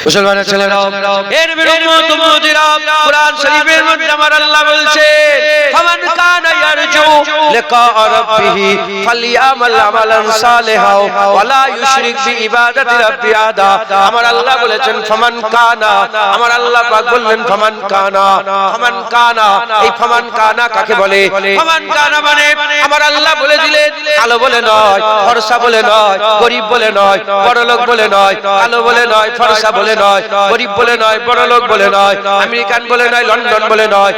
মুসলমানের ছেলেরা, এর বিরুদ্ধে উম্মতিরা, কুরআন শরীফের মধ্যে আমার আল্লাহ বলছেন, ফামান কানা ইয়ারজু লিকা রাব্বিহি ফালইয়ামাল আমালান সালিহাও ওয়ালা ইউশরিক বিইবাদাতি রাব্বি আহাদা। আমার আল্লাহ বলেছেন ফামান কানা, আমার আল্লাহ পাক বললেন ফামান কানা। ফামান কানা, এই ফামান কানা কাকে বলে? ফামান কানা মানে আমার আল্লাহ বলে দিলেন, কালো বলে নয়, ফর্সা বলে নয়, গরীব বলে নয়, বড়লোক বলে নয়, কালো বলে নয়, ফর্সা বলে নয়, গরীব বলে নয়, বড়লোক বলে নয়, আমেরিকান বলে নয়, লন্ডন বলে নয়,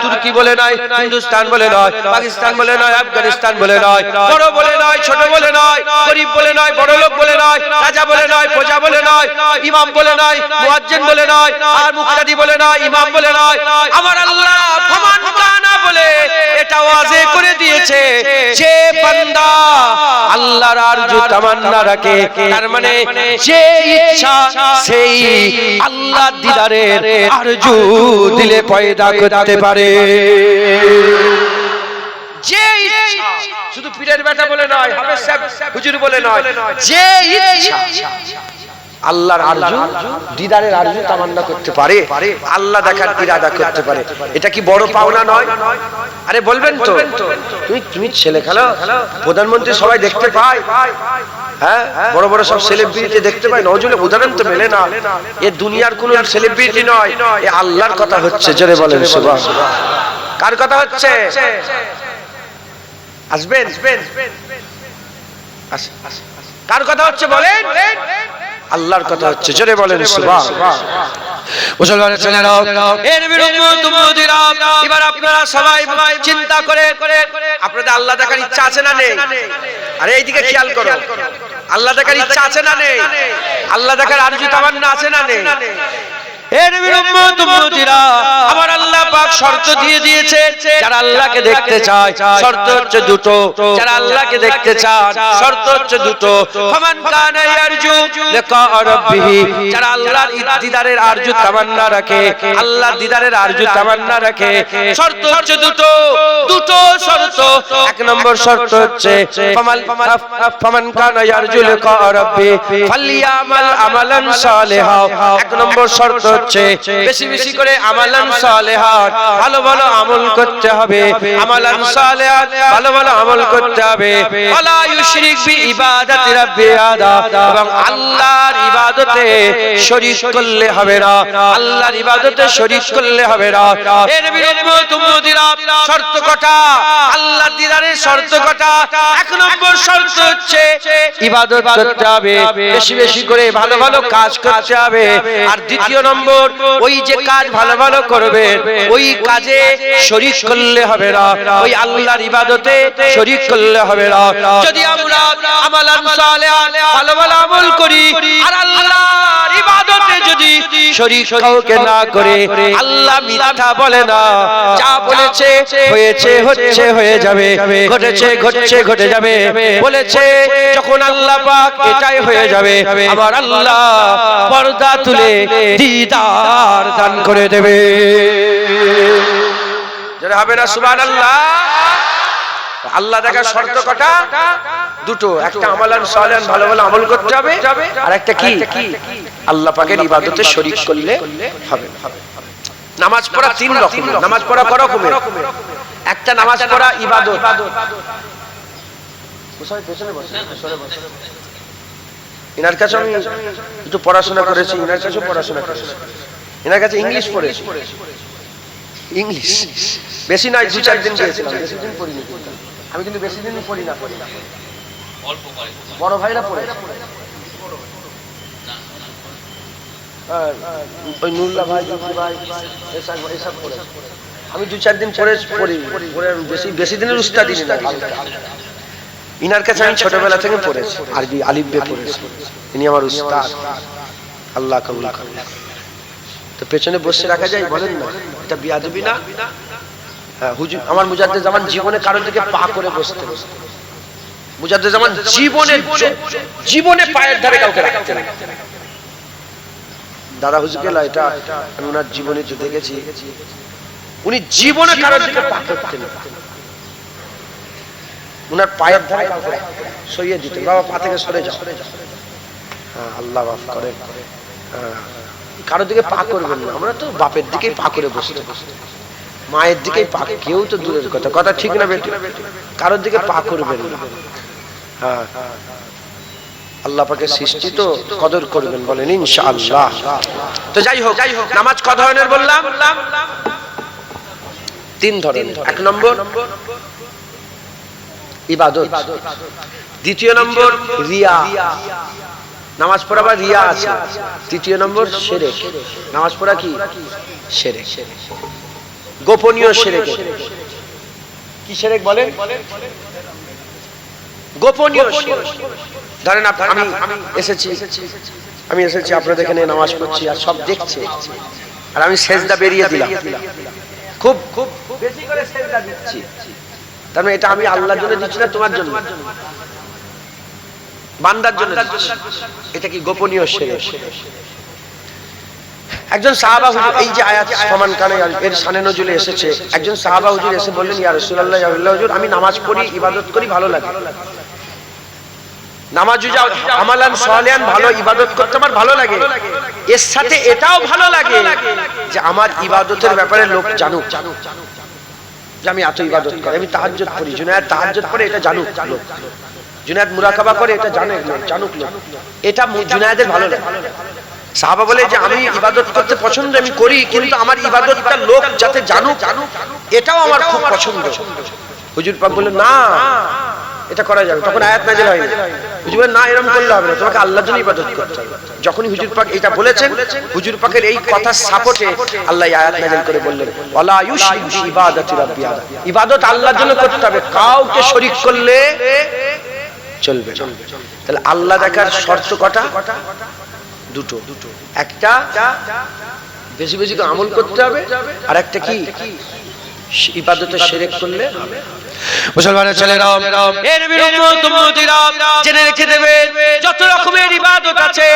তুর্কি বলে নয়, হিন্দুস্তান বলে নয়, পাকিস্তান বলে নয়, আফগানিস্তান বলে নয়, বড় বলে নয়, ছোট বলে নয়, গরীব বলে নয়, বড়লোক বলে নয়, রাজা বলে নয়, প্রজা বলে নয়, ইমাম বলে নয়, মুয়াজ্জিন বলে নয়, আর মুক্তাদি বলে নয়, ইমাম বলে নয়। আমার আল্লাহ ফামান কানা বলে এটা ওয়াজে করে দিয়েছে, যে বান্দা আল্লাহর আরজু তামান্না রাখে, তার মানে যে ইচ্ছা সেই আল্লাহ দিদারের আরজু দিলে পয়দা করতে পারে। যে ইচ্ছা, শুধু পীরের বেটা বলে নয়, হাফেজ সাহেব হুজুর বলে নয়, যে ইচ্ছা আল্লাহর আরজু দিদারের আরজু তামান্না করতে পারে, আল্লাহ দেখার ইরাদা করতে পারে। এটা কি বড় পাওনা নয়? আরে বলবেন তো, তুমি ছেলে খেলো, প্রধানমন্ত্রী সবাই দেখতে পায়, হ্যাঁ বড় বড় সব সেলিব্রিটি দেখতে পায়, নজরুল উদাহরণ তো মেলে না। এ দুনিয়ার কোন সেলিব্রিটি নয়, এ আল্লাহর কথা হচ্ছে। জোরে বলেন সুবহানাল্লাহ। কার কথা হচ্ছে? আসবেন, কার কথা হচ্ছে বলেন? আল্লাহর কথা হচ্ছে। জোরে বলেন সুবহানাল্লাহ। মুসলমানের ছেলেরা, এর বিরুদ্ধে উম্মতিরা, এবার আপনারা সবাই চিন্তা করে, আপনাদের আল্লাহ দেখার ইচ্ছা আছে না নেই? আরে এইদিকে খেয়াল করো, আল্লাহ দেখার ইচ্ছা আছে না নেই? আল্লাহ দেখার আরজু তামান্না আছে না নেই? এর বিরুদ্ধে উম্মতিরা, আমার আল্লাহ পাক শর্ত দিয়ে দিয়েছে, যারা আল্লাহকে দেখতে চায় শর্ত হচ্ছে দুটো, যারা আল্লাহকে দেখতে চায় শর্ত হচ্ছে দুটো। ফামান কানা ইয়ারজু লিকা রাব্বিহি, যারা আল্লাহর দিদারের আরজু তামান্না রাখে, আল্লাহর দিদারের আরজু তামান্না রাখে, শর্ত হচ্ছে দুটো, দুটো শর্ত। এক নম্বর শর্ত হচ্ছে ফামান কানা ইয়ারজু লিকা রাব্বিহি ফালইয়ামাল আমালান সালিহা। এক নম্বর শর্ত হচ্ছে বেশি বেশি করে আমালান সালিহাত, ভালো ভালো আমল করতে হবে, আমালান সালিহাত, ভালো ভালো আমল করতে হবে। ওয়ালা ইউশরিক বিইবাদাতি রাব্বি আহাদা, এবং আল্লাহর ইবাদতে শরীক করলে হবে না, আল্লাহর ইবাদতে শরীক করলে হবে না। এর বিরুদ্ধে উম্মতিরা শর্ত কটা? আল্লাহর দিদারের শর্ত কটা? এক নম্বর শর্ত হচ্ছে ইবাদত করতে হবে, বেশি বেশি করে ভালো ভালো কাজ করতে হবে। আর দ্বিতীয় নম্বর, ওই যে কাজ ভালো ভালো করবে ওই কাজে শরীক করলে হবে না, ওই আল্লাহর ইবাদতে শরীক করলে হবে না। যদি আমরা আমালান সালিহাত ভালো ভালো আমল করি আর আল্লাহর ইবাদতে যদি শরীক কাউকে না করে, আল্লাহ মিথ্যা বলে না, যা বলেছে হয়েছে, হচ্ছে হয়ে যাবে, ঘটেছে ঘটছে ঘটে যাবে, বলেছে যখন আল্লাহ পাক এটাই হয়ে যাবে, আমার আল্লাহ পর্দা তুলে দিদার দান করে দেবে। যারা হবে না সুবহানাল্লাহ। আল্লাহ দেখার শর্ত কটা? দুটো, একটা আমালান সালিহান ভালো ভালো আমল করতে হবে, আর একটা কি আল্লাহ পাকের ইবাদতে শরীক করলে হবে। নামাজ পড়া তিন রকমের, নামাজ পড়া কয় রকমের? একটা নামাজ পড়া ইবাদত। ইনার কাছে আমি একটু পড়াশোনা করেছি, ইনার কাছেও পড়াশোনা করেছি, ইনার কাছে ইংলিশ পড়েছি, ইংলিশ বেশি নয়, 2-4 দিন গিয়েছিলাম, বেশি দিন পড়িনি আমি, কিন্তু বেশি দিন পড়ি না, বড় ভাইরা পড়ে, ওই নুরুল্লাহ ভাই, জুকি ভাই, এসব পড়ে আমি 2-4 দিন পড়ি, বেশি দিনের উস্তাদি না। ইনার কাছে আমি ছোটবেলা থেকে পড়েছি, আরবি আলিফ বে পড়েছি, ইনি আমার উস্তাদ, আল্লাহ কবুল করুন। তো পেছনে বসে রাখা যায়, বলেন না এটা বিয়াদবি না? হ্যাঁ, হুজুর আমার মুজাদ্দেদ জামান জীবনে কারোর দিকে পা করে বসতে, মুজাদ্দেদ জামান জীবনে পায়ের ধারে কাউকে রাখতে না। দাদা হুজুরকে এটা আমি ওনার জীবনে যে দেখেছি, উনি জীবনে কারোর দিকে পা করতেন না, উনার পায়ের ধারে কাউকে সরিয়ে দিতেন, বাবা পা থেকে সরে যাও, হ্যাঁ আল্লাহ মাফ করেন। কারোর দিকে পা করবেন না। আমরা তো বাপের দিকেই পা করে বসে, মায়ের দিকেই পা, কেউ তো দূরের কথা, কথা ঠিক না বেটি? কারোর দিকে পা করবেন না। হ্যাঁ, আল্লাহ পাকের সৃষ্টি তো কদর করবেন, বলেন ইনশাআল্লাহ। তো যাই হোক, নামাজ ক ধরনের বললাম? 3 ধরনের। 1 নম্বর ইবাদত, 2 নম্বর রিয়া, নামাজ পড়া বা রিয়া আছে, 3 নম্বর শিরক, নামাজ পড়া কি শিরক, গোপনীয় শিরক। কি শিরক বলেন? গোপনীয় শিরক। ধরেন আমি এসেছি আপনাদের এখানে নামাজ পড়ছি আর সব দেখছে, আর আমি সেজদা বেরিয়ে দিলাম, খুব খুব বেশি করে সেজদা দিচ্ছি, তার মানে এটা আমি আল্লাহর জন্য দিচ্ছি না তোমার জন্য, বান্দার জন্য দিচ্ছি। এটা কি গোপনীয় শিরক? একজন সাহাবা হুজুর, এই যে আয়াত সমান কানে এর শানে নজুলে এসেছে, একজন সাহাবা হুজুর এসে বললেন, ইয়া রাসূলুল্লাহ, ইয়া আল্লাহর হুজুর, আমি নামাজ পড়ি, ইবাদত করি, ভালো লাগে, নামাজ আমালান সালিহান, ভালো ইবাদত করতে আমার ভালো লাগে, এর সাথে এটাও ভালো লাগে যে আমার ইবাদতের ব্যাপারে লোক জানুক, যে আমি এত ইবাদত করি, আমি তাহাজ্জুদ পড়ি, জুনায়েদ তাহাজ্জুদ পড়ে, এটা জানুক লোক, জুনায়েদ মুরাকাবা করে, এটা জানুক লোক, এটা জুনায়েদের ভালো লাগে। সাহাবা বলে যে আমি ইবাদত করতে পছন্দ, আমি করি, কিন্তু আমার ইবাদতটা লোক যাতে জানুক, এটাও আমার খুব পছন্দ। হুজুর পাক বললেন, না এটা করা যাবে। তখন আয়াত নাযিল হয়নি। হুজুর বলেন, না এরকম করলে হবে না, তোমাকে আল্লাহর জন্য ইবাদত করতে হবে। যখনই হুজুর পাক এটা বলেছেন, হুজুর পাকের এই কথা সাপোর্টে আল্লাহ আয়াত নাযিল করে বললেন, ওয়ালা ইউশরিকু বিইবাদাতি রাব্বি আহাদ, ইবাদত আল্লাহর জন্য করতে হবে, কাউকে শরীক করলে চলবে না। তাহলে আল্লাহ দেখার শর্ত কটা? দুটো। একটা বেশি বেশি আমল করতে হবে, আর একটা কি ইবাদতে শিরক করলে হবে। মুসলমানের ছেলেরা, এ নবীর উম্মত উম্মতিরা জেনে রেখে দেবেন, যত রকমের ইবাদত আছে,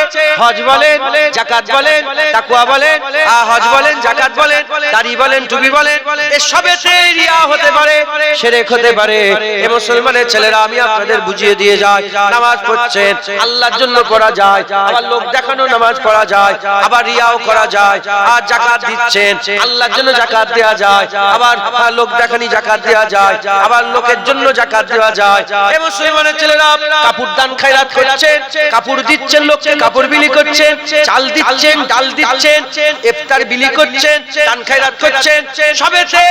হজ বলেন, যাকাত বলেন, তাকওয়া বলেন, হজ বলেন, যাকাত বলেন, দাড়ি বলেন, টুপি বলেন, এ সবেতে রিয়া হতে পারে, শিরক হতে পারে। এ মুসলমানের ছেলেরা, আমি আপনাদের বুঝিয়ে দিয়ে যাই, নামাজ পড়ছেন আল্লাহর জন্য পড়া যায়, আবার লোক দেখানো নামাজ পড়া যায়, আবার রিয়াও করা যায়, আর যাকাত দিচ্ছেন আল্লাহর জন্য যাকাত দেওয়া যায়, আবার লোক দেখানি যাকাত দেওয়া যায়, আবার লোকের জন্য যাকাত দেওয়া যায়। এ মুসলমানের ছেলেরা, কাপড় দান খায়রাত করছেন, কাপড় দিচ্ছেন, লোককে কাপড় বিলি করছেন, চাল দিচ্ছেন, ডাল দিচ্ছেন, ইফতার বিলি করছেন, দান খায়রাত করছেন, সবেতে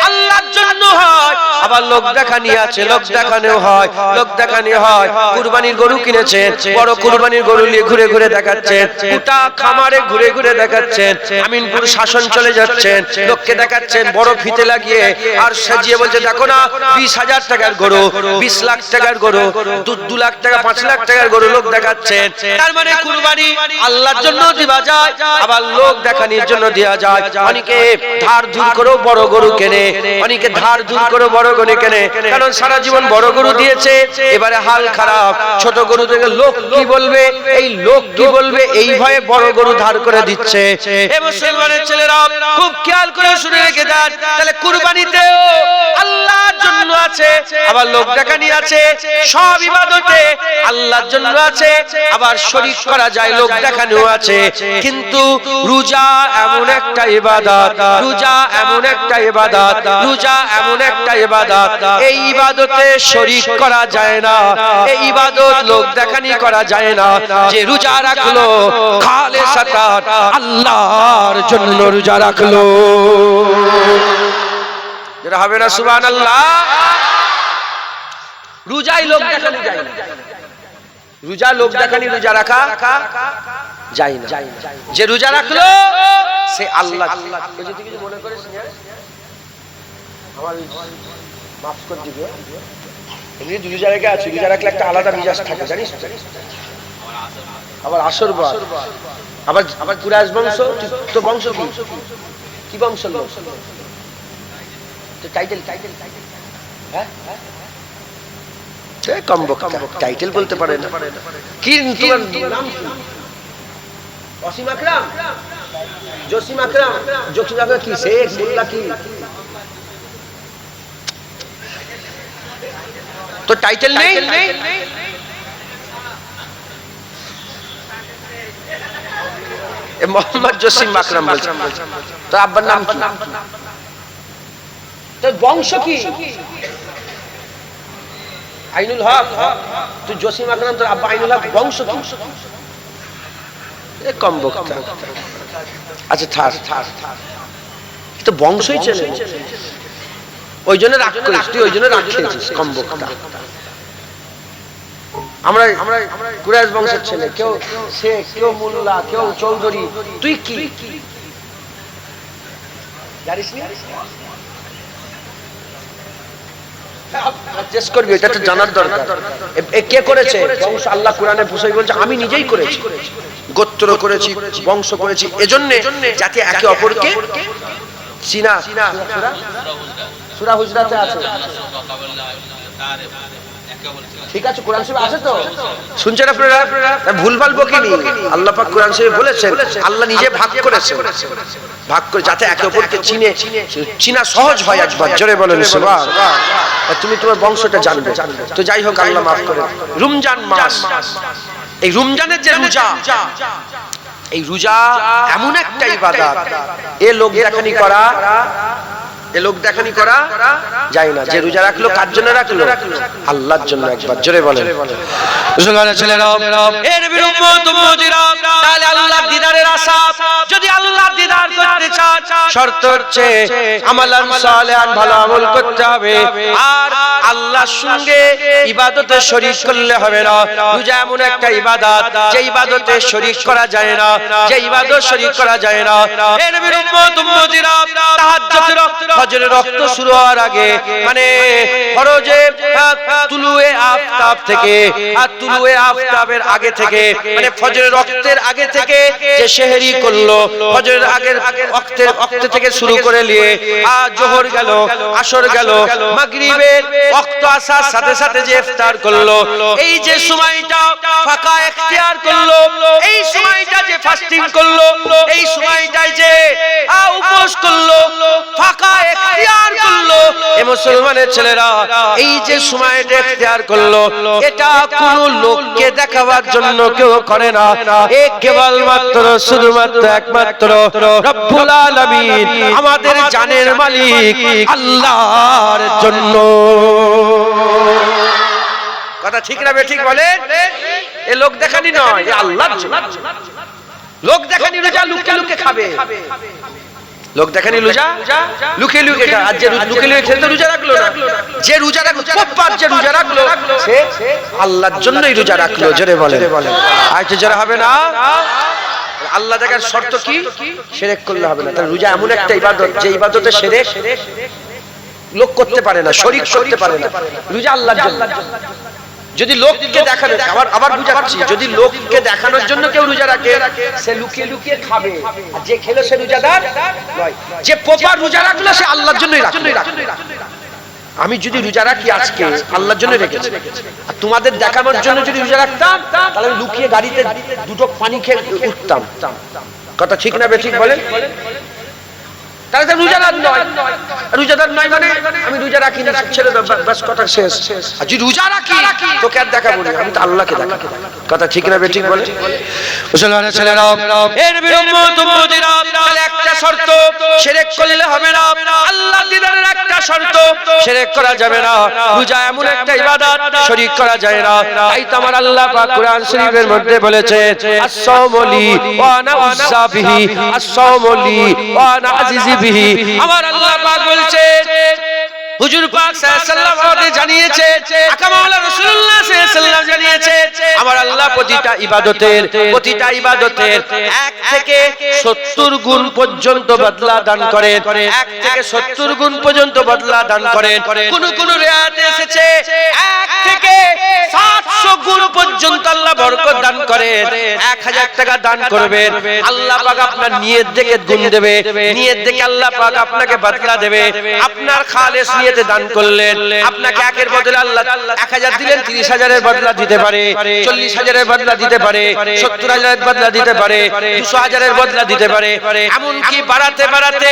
আল্লাহর জন্য হয়। আবার লোক দেখানি আছে, লোক দেখানো হয়, লোক দেখানি হয়। কুরবানির গরু কিনেছেন, বড় কুরবানির গরু নিয়ে ঘুরে ঘুরে দেখাচ্ছেন, গোটা খামারে ঘুরে ঘুরে দেখাচ্ছেন, আমিনপুর শাসন চলে যাচ্ছেন, লোককে দেখাচ্ছেন বড় ফিতে লাগিয়ে, আর সাজিয়ে বলছে, দেখো না 20,000 টাকার গরু, 20 লাখ টাকার গরু, 2 লাখ টাকা, 5 লাখ টাকার গরু লোক দেখাচ্ছেন। তার মানে কুরবানি আল্লাহর জন্য দেওয়া যায়, আবার লোক দেখানোর জন্য দেওয়া যায়। অনেকে ধার ধুর করে বড় গরু কেনে, অনেকে ধার ধুর করে বড় গরু কেনে, কারণ সারা জীবন বড় গরু দিয়েছে, এবারে হাল খারাপ, ছোট গরু থেকে লোক কি বলবে, এই লোক কি বলবে, এই ভয়ে বড় গরু ধার করে দিচ্ছে। এ মুসলমানের ছেলেরা, খুব খেয়াল করে শুনে রেখে দেন, তাহলে কুরবানিতেও আল্লাহর জন্য আছে, আবার লোক দেখানি আছে, সব ইবাদতে আল্লাহর জন্য আছে, আবার শরীক করা যায়, লোক দেখানো আছে। কিন্তু রোজা এমন একটা ইবাদত, রোজা এমন একটা ইবাদত, রোজা এমন একটা ইবাদত, এই ইবাদতে শরীক করা যায় না, এই ইবাদত লোক দেখানি করা যায় না। যে রোজা রাখলো খালেসাতান আল্লাহর জন্য রোজা রাখলো, যেটা হবে না সুবহানাল্লাহ। রোজাই লোক দেখানি যায় না, রোজা লোক দেখানি রোজা রাখা যায় না। যে রোজা রাখলো সে আল্লাহ, যদি কিছু মনে করিস আমার মাফ করে দিবে, এমনি রোজা রেখে আছি, রোজা রাখলে একটা আলাদা মিজাজ থাকে জানিস, আবার আসর বার, আবার আবার কুরাইশ বংশ, তো বংশ কি বংশ লোক, টাইটেল হ্যাঁ কম বক্তা, টাইটেল বলতে পারে না। কি তোমার নাম কি? অসীম আকরাম, জসিম আকরাম, জসিম আকরাম কি শেখ মোল্লা কি? তো টাইটেল নেই, মোহাম্মদ জসিম আকরাম বলছে। তোর আব্বার নাম কি? তোর বংশ কি? আইনুল হক। তুই জসিম আকরাম, তোর আব্বা আইনুল হক, বংশ কি? কম বক্তা। আচ্ছা থাক, তো বংশই চলে, ওই জন্য রাগ করিস তুই, ওই জন্য রাগ খেয়েছিস, কম বক্তা। আমরা কুরাইশ বংশের ছেলে, কেউ শেখ, কেউ মোল্লা, কেউ চৌধুরী, তুই কি জানিস না? চেষ্টা করবি, এটা তো জানার দরকার। কে করেছে বংশ? আল্লাহ কোরআনে বুঝাই বলছে আমি নিজেই করেছি, গোত্র করেছি, বংশ করেছি, এজন্য যাতে একে অপরকে চিনা। সূরা হুজরাতে আছে, ঠিক আছে? কোরআন শরীফে আছে তো, শুনছেন আপনারা? ভুলভাল বকিনি, আল্লাহ পাক কোরআন শরীফে বলেছেন, আল্লাহ নিজে ভাগ করেছে, ভাগ করে যাতে একে অপরকে চিনা সহজ হয়। একবার জোরে বলেন সুবহানাল্লাহ। তুমি তোমার বংশটা জানবে। তো যাই হোক, আল্লাহ মাফ করে। রমজান মাস, এই রমজানের যে রোজা, এই রোজা এমন একটা ইবাদত, এ লোক দেখানি করা যায় না। যে রোজা রাখলো কার জন্য রাখলো? আল্লাহর জন্য। একবার জোরে বলেন মুসলমানের ছেলেরা, এ নবীর উম্মত উম্মতিরা, তাহলে আল্লাহর দিদারের আশা, যদি আল্লাহর দিদার করতে চান, শর্ত হচ্ছে আমালান সালিহান, ভালো আমল করতে হবে। আর আল্লাহর সঙ্গে ইবাদতে শরীক করলে হবে না। রোজা এমন একটা ইবাদত, যে ইবাদতে শরীক করা যায় না, যে ইবাদত শরীক করা যায় না। এ নবীর উম্মত উম্মতিরা, তাহাজ্জুদের ফজরের রক্ত শুরু হওয়ার আগে, মানে ফরজে তুলুয়ে আফতাব থেকে, আর তুলুয়ে আফতাবের আগে থেকে, মানে ফজরের রক্তের আগে থেকে যে সেহরি করলো, ফজরের আগের ওয়াক্ত থেকে শুরু করে নিয়ে আর জোহর গেল, আসর গেল, মাগরিবের ওয়াক্ত আসার সাথে সাথে যে ইফতার করলো, এই যে সময়টা ফাঁকা ইখতিয়ার করলো, এই সময়টা যে ফাস্টিং করলো, এই সময়টাই যে উপোস করলো, ফাঁকা ইখতিয়ার করলো, এই মুসলমানের ছেলেরা এই যে সময়টা ইখতিয়ার করলো, এটা কোন লোককে দেখাবার জন্য কেউ করে না। এ কেবলমাত্র শুধুমাত্র একমাত্র রব্বুল আলামিন, আমাদের জানের মালিক আল্লাহর জন্য। কথা ঠিক না বেঠিক বলেন? এ লোক দেখানি নয়, এ আল্লাহর জন্য। লোক দেখানি রোজা লুকিয়ে লুকিয়ে খাবে, লোক দেখানি রোজা লুকিয়ে লুকিয়ে খায়। আর যে লুকিয়ে লুকিয়ে খেলতে রোজা রাখলো না, যে রোজা রাখলো, প্রপার যে রোজা রাখলো, সে আল্লাহর জন্যই রোজা রাখলো। জোরে বলে, আর তো জোরে হবে না। আল্লাহ দেখার শর্ত কি? শিরক করলে হবে না। তাহলে রোজা এমন একটা ইবাদত, যে ইবাদতে শিরক লোক করতে পারে না, শরীক করতে পারে না। রোজা আল্লাহর জন্য। যদি লোককে দেখানো, আবার বুঝাচ্ছি, যদি লোককে দেখানোর জন্য কেউ রোজা রাখে, সে লুকিয়ে লুকিয়ে খাবে, আর যে খেলে সে রোজাদার নয়। যে প্রপার রোজা রাখলো, সে আল্লাহর জন্যই রাখলো। আমি যদি রোজা রাখি আজকে, আল্লাহর জন্য রেখেছি। আর তোমাদের দেখানোর জন্য যদি রোজা রাখতাম, তাহলে আমি লুকিয়ে গাড়িতে দুটো পানি খেয়ে উঠতাম। কথা ঠিক না বেঠিক বলেন? তাহলে তো রোজাদার নয়। রোজাদার নয় মানে আমি রোজা রাখি না, ছেড়ে দাও, বাস কথা শেষ। আর যদি রোজা রাখি, তোকে আর দেখাবো না, আমি তো আল্লাহকে দেখাবো। কথা ঠিক না বেঠিক বলে? মুসলমানের ছেলেরা, এ নবীর উম্মত উম্মতিরা, তাহলে একটা শর্ত, শিরক করলে হবে না। আল্লাহর দিদারের একটা শর্ত, শিরক করা যাবে না। রোজা এমন একটা ইবাদত, শরীক করা যায় না। তাই তো আমার আল্লাহ পাক কোরআন শরীফের মধ্যে বলেছে, আস-সাওমু লি ওয়া আনা উযা বিহি, আস-সাওমু লি ওয়া আনা আজিজি বিহি। আমার আল্লাহ পাক বলছে, হুজুর পাক সাল্লাল্লাহু আলাইহি ওয়াসাল্লাম আমাদের জানিয়েছে, আকা মাওলানা রাসূলুল্লাহ সাল্লাল্লাহু আলাইহি ওয়াসাল্লাম জানিয়েছে, আমার আল্লাহ প্রতিটা ইবাদতের 1 থেকে 70 গুণ পর্যন্ত বদলা দান করেন। 1 থেকে 70 গুণ পর্যন্ত বদলা দান করেন। কোন কোন রিওয়ায়াতে এসেছে 1 থেকে 700 গুণ পর্যন্ত আল্লাহ বরকত দান করেন। 1000 টাকা দান করবেন, আল্লাহ পাক আপনার নিয়ত দেখে গুণ দেবে, নিয়ত দেখে আল্লাহ পাক আপনাকে বদলা দেবে। আপনার খালেস নিয়তে দান করলেন, আপনাকে একের বদলে আল্লাহ 1000 দিলেন, 30,000-এর বদলা দিতে পারে, 40,000-এর বদলা দিতে পারে, 70,000-এর বদলা দিতে পারে, 200,000-এর বদলা দিতে পারে, এমনকি বাড়াতে বাড়াতে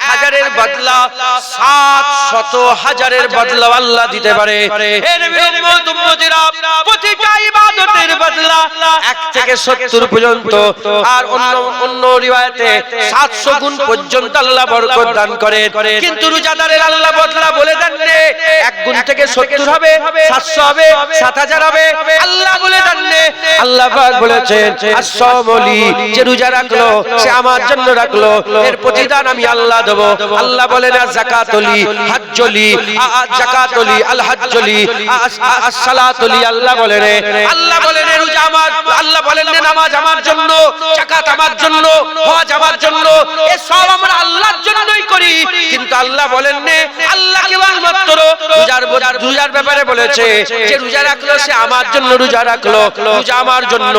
1000-এর বদলা 700,000-এর বদলা আল্লাহ দিতে পারে। এর উম্মত উম্মতিরা প্রতিটা ইবাদতের বদলা 1 থেকে 70 পর্যন্ত, আর অন্য রিওয়ায়াতে 700 গুণ পর্যন্ত আল্লাহ বরকত দান করেন। কিন্তু রোজাদারের আল্লাহ বদলা বলে দেন নে 1 গুণ থেকে 70 হবে, 700 হবে, 7000 হবে, আল্লাহ বলে দেন নে। আল্লাহ পাক বলেছেন আস-সাওমলি, যে রোজা রাখলো সে আমার জন্য রাখলো, এর প্রতিদান আমি আল্লাহ দেব। আল্লাহ বলেন যাকাতুলি হজ্জলি, যাকাতুলি আল হজ্জলি as-সালাতুলি, আল্লাহ বলেন রোজা আমার, আল্লাহ বলেন নামাজ আমার জন্য, যাকাত আমার জন্য, হজ আমার জন্য, এই সব আমরা আল্লাহর জন্যই করি। কিন্তু আল্লাহ বলেন নে আল্লাহ কেবলমাত্র রোজার ব্যাপারে বলেছে যে রোজা রাখলো সে আমার জন্য রোজা রাখলো, রোজা আমার জন্য,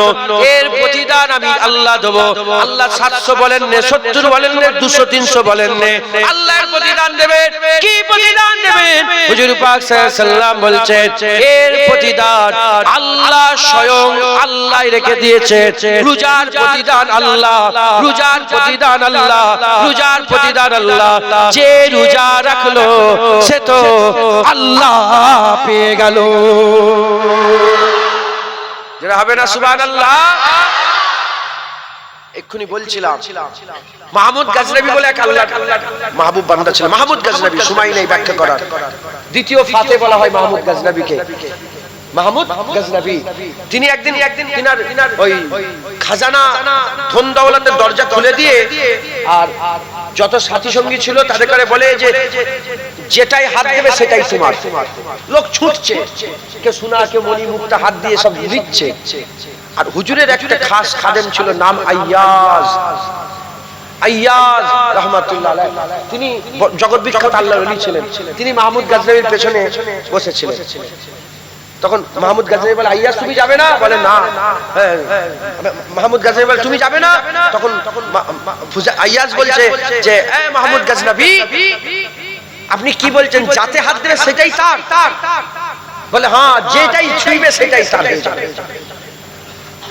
এর প্রতিদান আমি আল্লাহ দেব। আল্লাহ 700 বলেন নে, 70 বলেন নে, 200 300 বলেন নে, আল্লাহর প্রতিদান দেবেন। কি প্রতিদান দেবেন? হুজুর পাক সাল্লাল্লাহু আলাইহি সাল্লাম বলছেন এর প্রতিদান আল্লাহ স্বয়ং আল্লাহ রেখে দিয়েছে। রোজার প্রতিদান আল্লাহ, রোজার প্রতিদান আল্লাহ, রোজার প্রতিদান আল্লাহ। যে রোজা রাখলো সে তো আল্লাহ পেয়ে গেল। যারা হবে না সুবহানাল্লাহ। এক্ষুনি বলছিলাম মাহমুদ গজনবী বলে এক আল্লাহ মাহবুব বান্দা ছিল। মাহমুদ গজনবী, সময় নেই ব্যাখ্যা করার। দ্বিতীয় ফাতে বলা হয় মাহমুদ গজনবীকে। মাহমুদ গজনবী তিনি একদিন তিনার ওই খাজানা ধন দৌলতের দরজা খুলে দিয়ে আর যত সাথী সঙ্গী ছিল তাদের করে বলে যে যেটাই হাত দেবে সেটাই তোমার। লোক ছুটছে, কে সোনা কে মণি মুক্তা হাত দিয়ে সব দিচ্ছে। আর হুজুরের একটা খাস খাদেম ছিল, নাম আইয়াজ রাহমাতুল্লাহ আলাইহি। তিনি জগৎ বিখ্যাত আল্লাহর ওলি ছিলেন। তিনি মাহমুদ গজনবীর পেছনে বসেছিলেন। তখন মাহমুদ গজনবী বলে আইয়াজ তুমি যাবে না? বলে না। মাহমুদ গজনবী বলে তুমি যাবে না? তখন আইয়াজ বলছে যে এ মাহমুদ গজনবী আপনি কি বলছেন, যাতে হাত দেবে সেটাই তার? বলে হ্যাঁ, যেটাই ছুঁইবে সেটাই তার হয়ে যাবে।